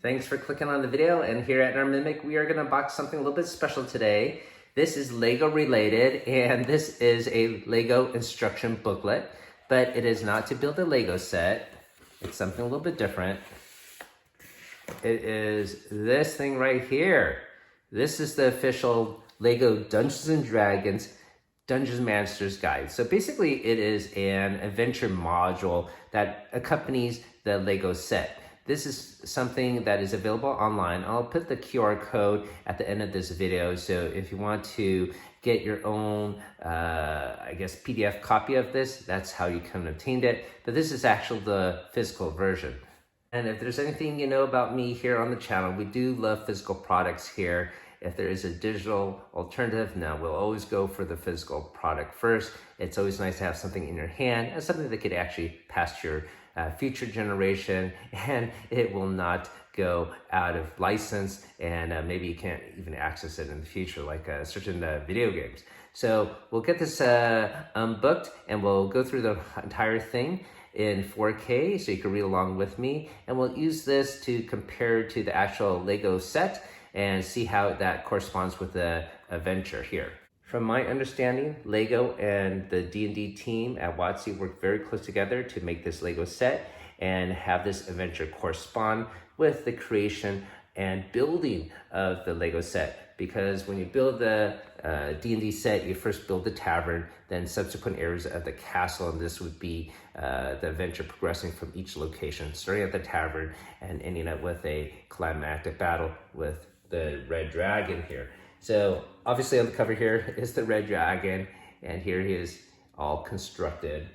Thanks for clicking on the video, and here at Mimic, we are going to unbox something a little bit special today. This is Lego related, and this is a Lego instruction booklet, but it is not to build a Lego set. It's something a little bit different. It is this thing right here. This is the official Lego Dungeons & Dragons Dungeons Masters Guide. So basically it is an adventure module that accompanies the Lego set. This is something that is available online. I'll put the QR code at the end of this video. So if you want to get your own, PDF copy of this, that's how you can obtain it. But this is actually the physical version. And if there's anything you know about me here on the channel, we do love physical products here. If there is a digital alternative, no, we'll always go for the physical product first. It's always nice to have something in your hand and something that could actually pass your future generation, and it will not go out of license, and maybe you can't even access it in the future, like certain video games. So we'll get this booked, and we'll go through the entire thing in 4K so you can read along with me, and we'll use this to compare to the actual Lego set and see how that corresponds with the adventure here. From my understanding, Lego and the D&D team at WotC worked very close together to make this Lego set and have this adventure correspond with the creation and building of the Lego set. Because when you build the D&D set, you first build the tavern, then subsequent areas of the castle, and this would be the adventure progressing from each location, starting at the tavern and ending up with a climactic battle with the red dragon here. So obviously on the cover here is the red dragon, and here he is all constructed.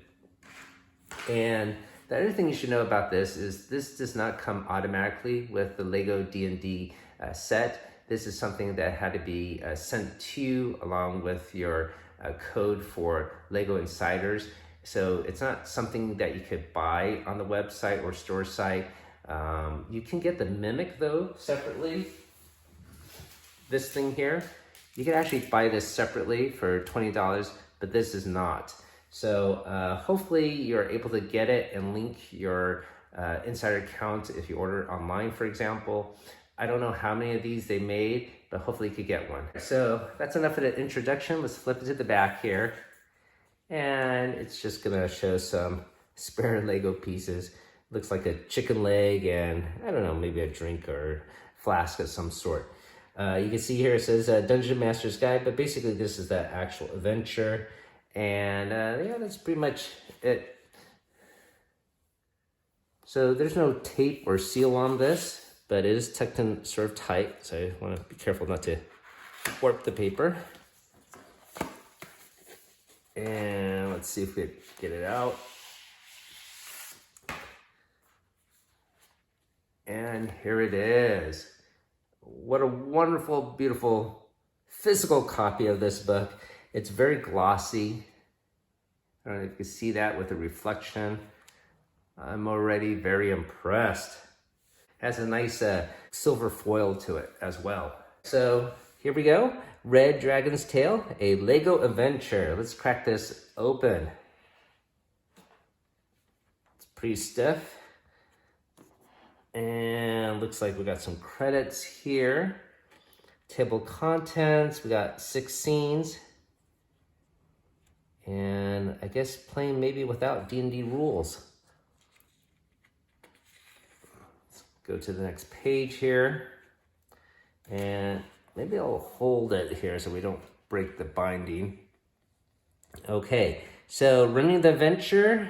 And the other thing you should know about this is this does not come automatically with the Lego D&D set. This is something that had to be sent to you along with your code for Lego Insiders. So it's not something that you could buy on the website or store site. You can get the Mimic though separately. This thing here, you can actually buy this separately for $20, but this is not. So hopefully you're able to get it and link your insider account if you order it online, for example. I don't know how many of these they made, but hopefully you could get one. So that's enough of the introduction. Let's flip it to the back here. And it's just gonna show some spare Lego pieces. Looks like a chicken leg and I don't know, maybe a drink or flask of some sort. You can see here it says Dungeon Master's Guide, but basically this is the actual adventure. And yeah, that's pretty much it. So there's no tape or seal on this, but it is tucked in sort of tight. So I want to be careful not to warp the paper. And let's see if we can get it out. And here it is. What a wonderful, beautiful physical copy of this book. It's very glossy. I don't know if you can see that with the reflection. I'm already very impressed. Has a nice silver foil to it as well. So here we go. Red Dragon's Tale, a Lego adventure. Let's crack this open. It's pretty stiff. And looks like we got some credits here. Table of contents, we got 6 scenes. And I guess playing maybe without D&D rules. Let's go to the next page here. And maybe I'll hold it here so we don't break the binding. Okay, so running the adventure,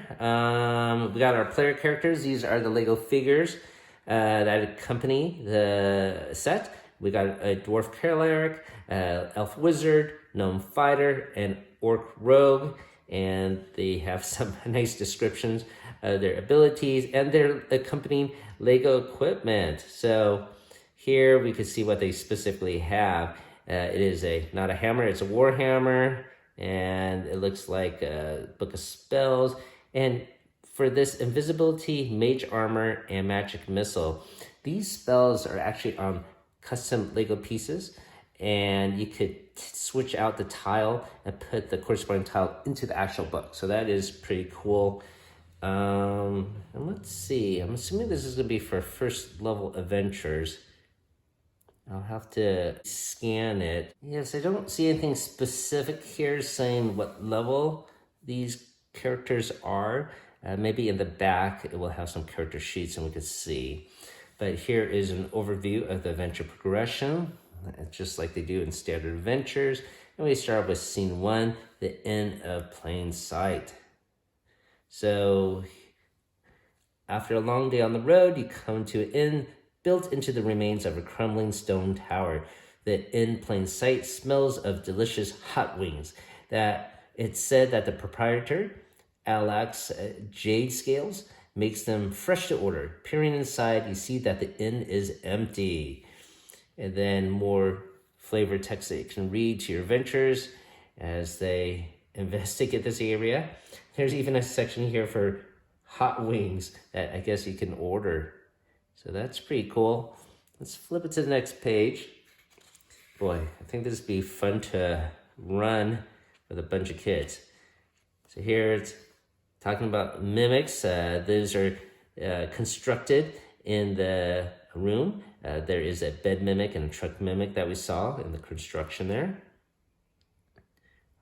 we got our player characters. These are the Lego figures that accompany the set. We got a dwarf cleric, elf wizard, gnome fighter, and orc rogue, and they have some nice descriptions of their abilities and their accompanying Lego equipment. So here we can see what they specifically have. It is not a hammer, it's a war hammer, and it looks like a book of spells. And for this invisibility, mage armor, and magic missile, these spells are actually on custom Lego pieces, and you could switch out the tile and put the corresponding tile into the actual book. So that is pretty cool. And let's see. I'm assuming this is gonna be for first level adventures. I'll have to scan it. Yes, I don't see anything specific here saying what level these characters are. Maybe in the back it will have some character sheets and we could see. But here is an overview of the adventure progression, just like they do in standard adventures. And we start with scene 1, the Inn of Plain Sight. So after a long day on the road, you come to an inn built into the remains of a crumbling stone tower. The inn plain sight smells of delicious hot wings. That it's said that the proprietor, Alex Jade Scales, makes them fresh to order. Peering inside, you see that the inn is empty. And then more flavor text that you can read to your adventures as they investigate this area. There's even a section here for hot wings that I guess you can order. So that's pretty cool. Let's flip it to the next page. Boy, I think this would be fun to run with a bunch of kids. So here it's talking about mimics. Those are constructed in the room. There is a bed mimic and a truck mimic that we saw in the construction there.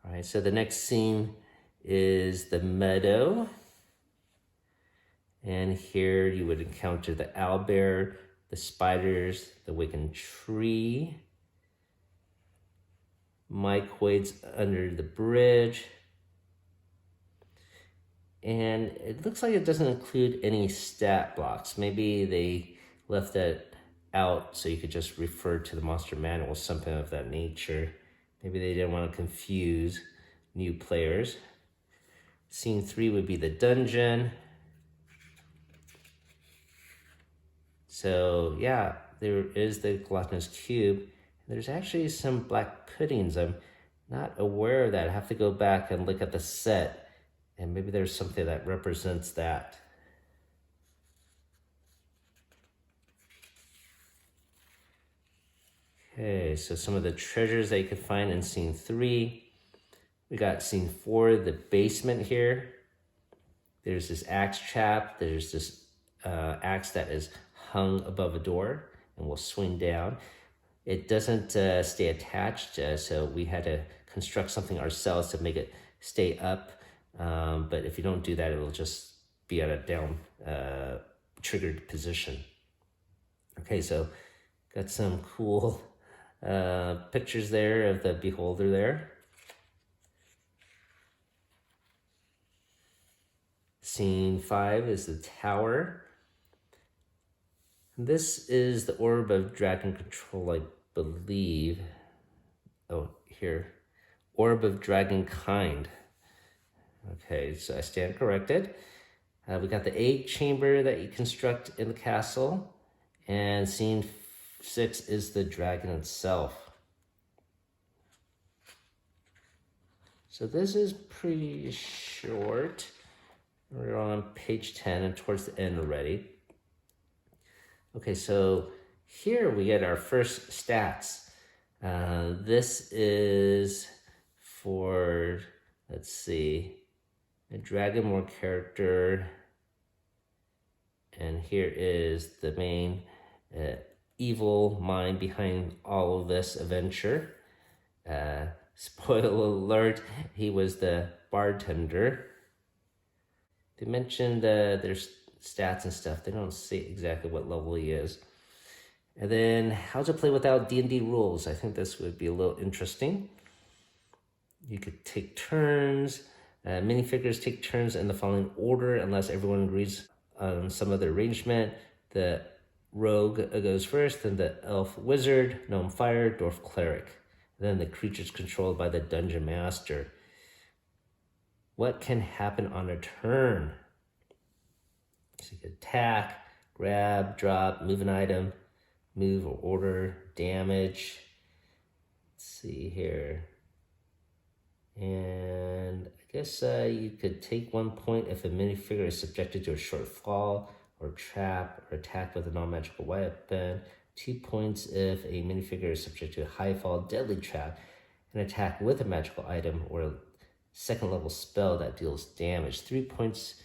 All right, so the next scene is the meadow. And here you would encounter the owlbear, the spiders, the wicked tree. Mike waits under the bridge. And it looks like it doesn't include any stat blocks. Maybe they left that out so you could just refer to the monster manual, something of that nature. Maybe they didn't want to confuse new players. Scene 3 would be the dungeon. So yeah, there is the gelatinous cube. There's actually some black puddings. I'm not aware of that. I have to go back and look at the set, and maybe there's something that represents that. Okay, so some of the treasures that you can find in scene 3. We got scene 4, the basement here. There's this axe trap. There's this axe that is hung above a door and will swing down. It doesn't stay attached, so we had to construct something ourselves to make it stay up. But if you don't do that, it'll just be at a down triggered position. Okay, so got some cool pictures there of the beholder there. Scene 5 is the tower. This is the orb of dragon control, I believe. Oh, here. Orb of dragon kind. Okay, so I stand corrected. We got the egg chamber that you construct in the castle. And scene 6 is the dragon itself. So this is pretty short. We're on page 10 and towards the end already. Okay, so here we get our first stats. This is for, let's see, a Dragonmore character. And here is the main evil mind behind all of this adventure. Spoiler alert, he was the bartender. They mentioned there's stats and stuff. They don't say exactly what level he is. And then how to play without D&D rules. I think this would be a little interesting. You could take turns. Minifigures take turns in the following order unless everyone agrees on some other arrangement. The rogue goes first, then the elf wizard, gnome fire, dwarf cleric. And then the creatures controlled by the dungeon master. What can happen on a turn? So you can attack, grab, drop, move an item, move or order, damage. Let's see here. And I guess you could take 1 point if a minifigure is subjected to a short fall or trap or attack with a non-magical weapon. 2 points if a minifigure is subject to a high fall, deadly trap, and attack with a magical item or a second level spell that deals damage. 3 points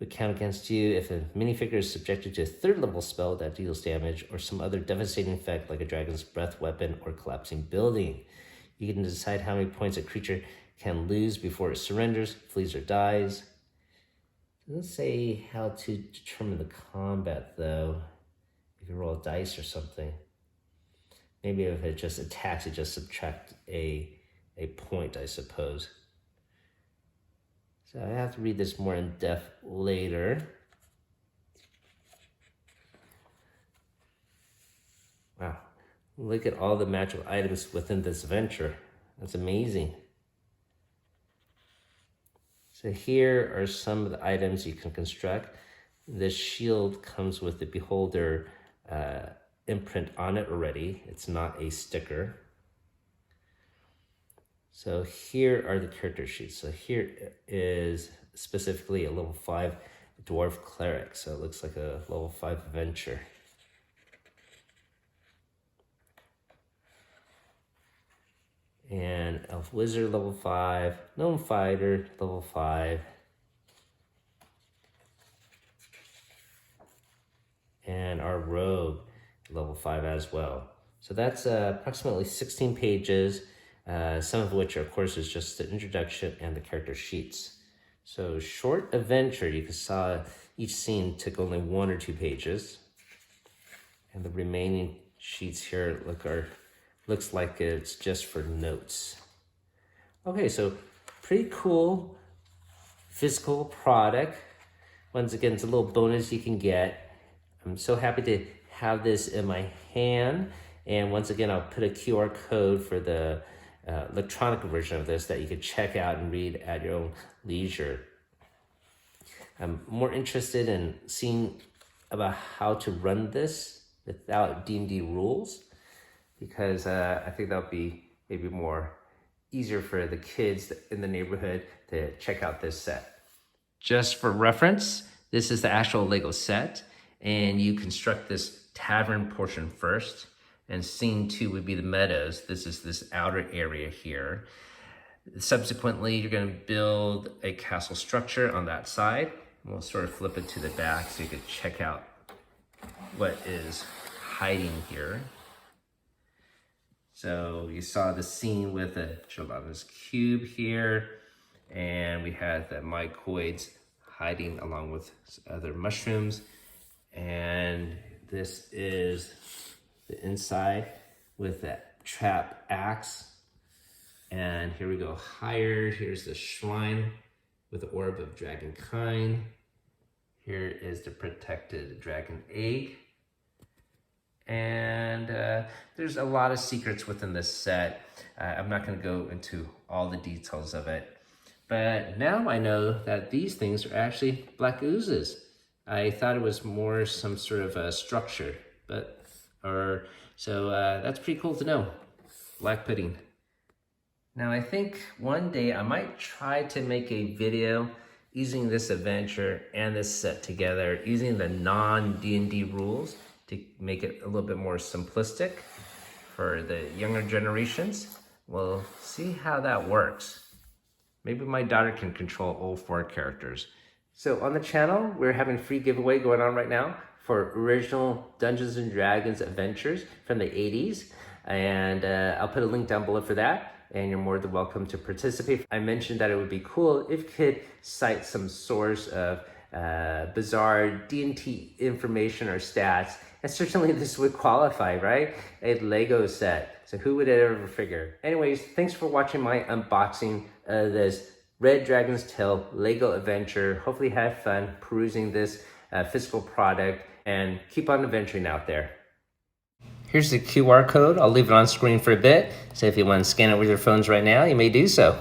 would count against you if a minifigure is subjected to a 3rd level spell that deals damage or some other devastating effect like a dragon's breath weapon or collapsing building. You can decide how many points a creature can lose before it surrenders, flees, or dies. It doesn't say how to determine the combat though. You can roll a dice or something. Maybe if it just attacks, it just subtract a point, I suppose. So I have to read this more in depth later. Wow, look at all the magical items within this adventure. That's amazing. So here are some of the items you can construct. This shield comes with the beholder imprint on it already. It's not a sticker. So here are the character sheets. So here is specifically a level 5 dwarf cleric. So it looks like a level 5 adventure. And elf wizard level 5, gnome fighter level 5. And our rogue level 5 as well. So that's approximately 16 pages. Some of which, of course, is just the introduction and the character sheets. So short adventure, you saw each scene took only 1 or 2 pages. And the remaining sheets here looks like it's just for notes. Okay, so pretty cool physical product. Once again, it's a little bonus you can get. I'm so happy to have this in my hand. And once again, I'll put a QR code for the electronic version of this that you could check out and read at your own leisure. I'm more interested in seeing about how to run this without D&D rules, because I think that'll be maybe more easier for the kids in the neighborhood to check out this set. Just for reference, this is the actual Lego set, and you construct this tavern portion first. And scene 2 would be the meadows. This is this outer area here. Subsequently, you're going to build a castle structure on that side. We'll sort of flip it to the back so you can check out what is hiding here. So you saw the scene with the gelatinous cube here, and we had the mycoids hiding along with other mushrooms. And this is the inside with that trap axe. And here we go higher. Here's the shrine with the orb of dragonkind. Here is the protected dragon egg. And there's a lot of secrets within this set. I'm not going to go into all the details of it. But now I know that these things are actually black oozes. I thought it was more some sort of a structure, so that's pretty cool to know. Black pudding. Now I think one day I might try to make a video using this adventure and this set together, using the non-D&D rules to make it a little bit more simplistic for the younger generations. We'll see how that works. Maybe my daughter can control all 4 characters. So on the channel, we're having a free giveaway going on right now for original Dungeons & Dragons adventures from the 80s. And I'll put a link down below for that. And you're more than welcome to participate. I mentioned that it would be cool if you could cite some source of bizarre D&T information or stats. And certainly this would qualify, right? A Lego set. So who would ever figure? Anyways, thanks for watching my unboxing of this Red Dragon's Tail Lego adventure. Hopefully you had fun perusing this physical product, and keep on adventuring out there. Here's the QR code. I'll leave it on screen for a bit. So if you want to scan it with your phones right now, you may do so.